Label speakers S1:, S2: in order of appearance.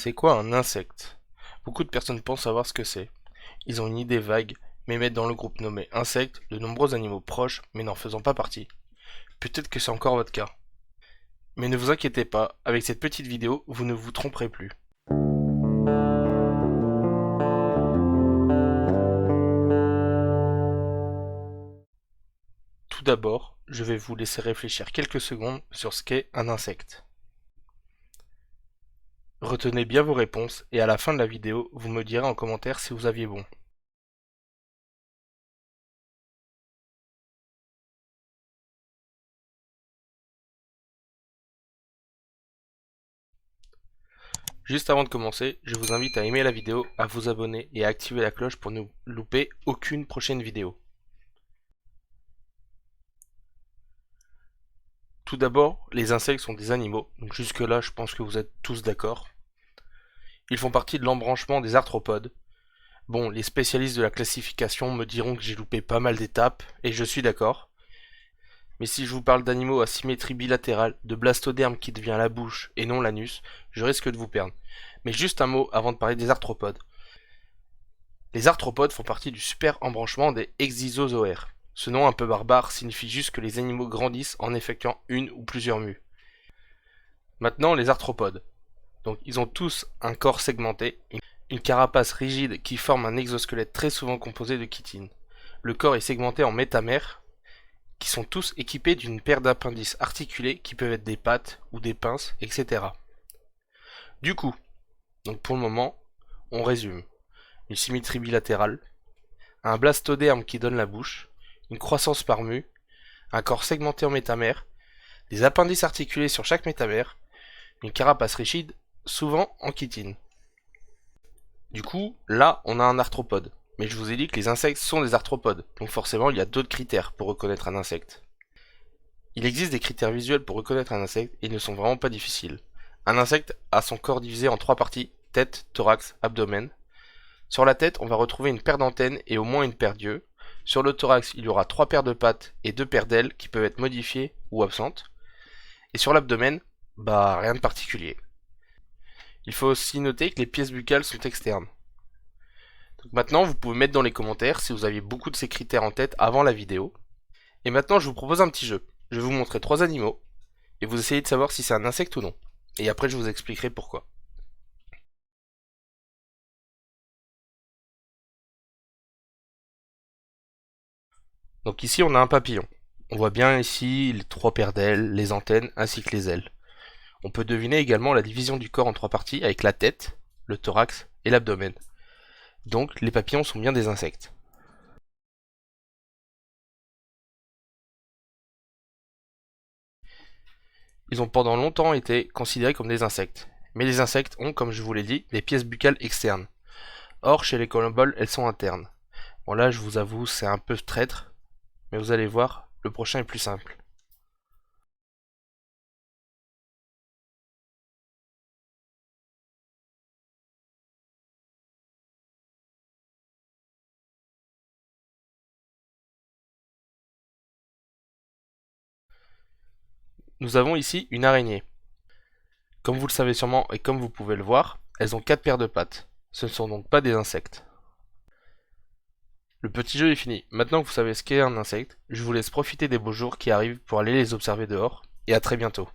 S1: C'est quoi un insecte? Beaucoup de personnes pensent savoir ce que c'est. Ils ont une idée vague, mais mettent dans le groupe nommé insectes de nombreux animaux proches, mais n'en faisant pas partie. Peut-être que c'est encore votre cas. Mais ne vous inquiétez pas, avec cette petite vidéo, vous ne vous tromperez plus. Tout d'abord, je vais vous laisser réfléchir quelques secondes sur ce qu'est un insecte. Retenez bien vos réponses et à la fin de la vidéo, vous me direz en commentaire si vous aviez bon. Juste avant de commencer, je vous invite à aimer la vidéo, à vous abonner et à activer la cloche pour ne louper aucune prochaine vidéo. Tout d'abord, les insectes sont des animaux, donc jusque là je pense que vous êtes tous d'accord. Ils font partie de l'embranchement des arthropodes. Bon, les spécialistes de la classification me diront que j'ai loupé pas mal d'étapes, et je suis d'accord. Mais si je vous parle d'animaux à symétrie bilatérale, de blastoderme qui devient la bouche et non l'anus, je risque de vous perdre. Mais juste un mot avant de parler des arthropodes. Les arthropodes font partie du super embranchement des exysozoaires. Ce nom un peu barbare signifie juste que les animaux grandissent en effectuant une ou plusieurs mues. Maintenant, les arthropodes. Donc, ils ont tous un corps segmenté, une carapace rigide qui forme un exosquelette très souvent composé de chitine. Le corps est segmenté en métamères, qui sont tous équipés d'une paire d'appendices articulés qui peuvent être des pattes ou des pinces, etc. Du coup, donc pour le moment, on résume. Une symétrie bilatérale, un blastoderme qui donne la bouche, une croissance par mue, un corps segmenté en métamères, des appendices articulés sur chaque métamère, une carapace rigide, souvent en chitine. Du coup, là, on a un arthropode. Mais je vous ai dit que les insectes sont des arthropodes, donc forcément il y a d'autres critères pour reconnaître un insecte. Il existe des critères visuels pour reconnaître un insecte et ils ne sont vraiment pas difficiles. Un insecte a son corps divisé en trois parties, tête, thorax, abdomen. Sur la tête, on va retrouver une paire d'antennes et au moins une paire d'yeux. Sur le thorax, il y aura trois paires de pattes et deux paires d'ailes qui peuvent être modifiées ou absentes. Et sur l'abdomen, bah rien de particulier. Il faut aussi noter que les pièces buccales sont externes. Donc maintenant, vous pouvez mettre dans les commentaires si vous aviez beaucoup de ces critères en tête avant la vidéo. Et maintenant, je vous propose un petit jeu. Je vais vous montrer trois animaux et vous essayez de savoir si c'est un insecte ou non. Et après, je vous expliquerai pourquoi. Donc ici, on a un papillon. On voit bien ici les trois paires d'ailes, les antennes ainsi que les ailes. On peut deviner également la division du corps en trois parties avec la tête, le thorax et l'abdomen. Donc les papillons sont bien des insectes. Ils ont pendant longtemps été considérés comme des insectes. Mais les insectes ont, comme je vous l'ai dit, des pièces buccales externes. Or, chez les colomboles, elles sont internes. Bon là, je vous avoue, c'est un peu traître, mais vous allez voir, le prochain est plus simple. Nous avons ici une araignée. Comme vous le savez sûrement et comme vous pouvez le voir, elles ont 4 paires de pattes. Ce ne sont donc pas des insectes. Le petit jeu est fini. Maintenant que vous savez ce qu'est un insecte, je vous laisse profiter des beaux jours qui arrivent pour aller les observer dehors, et à très bientôt.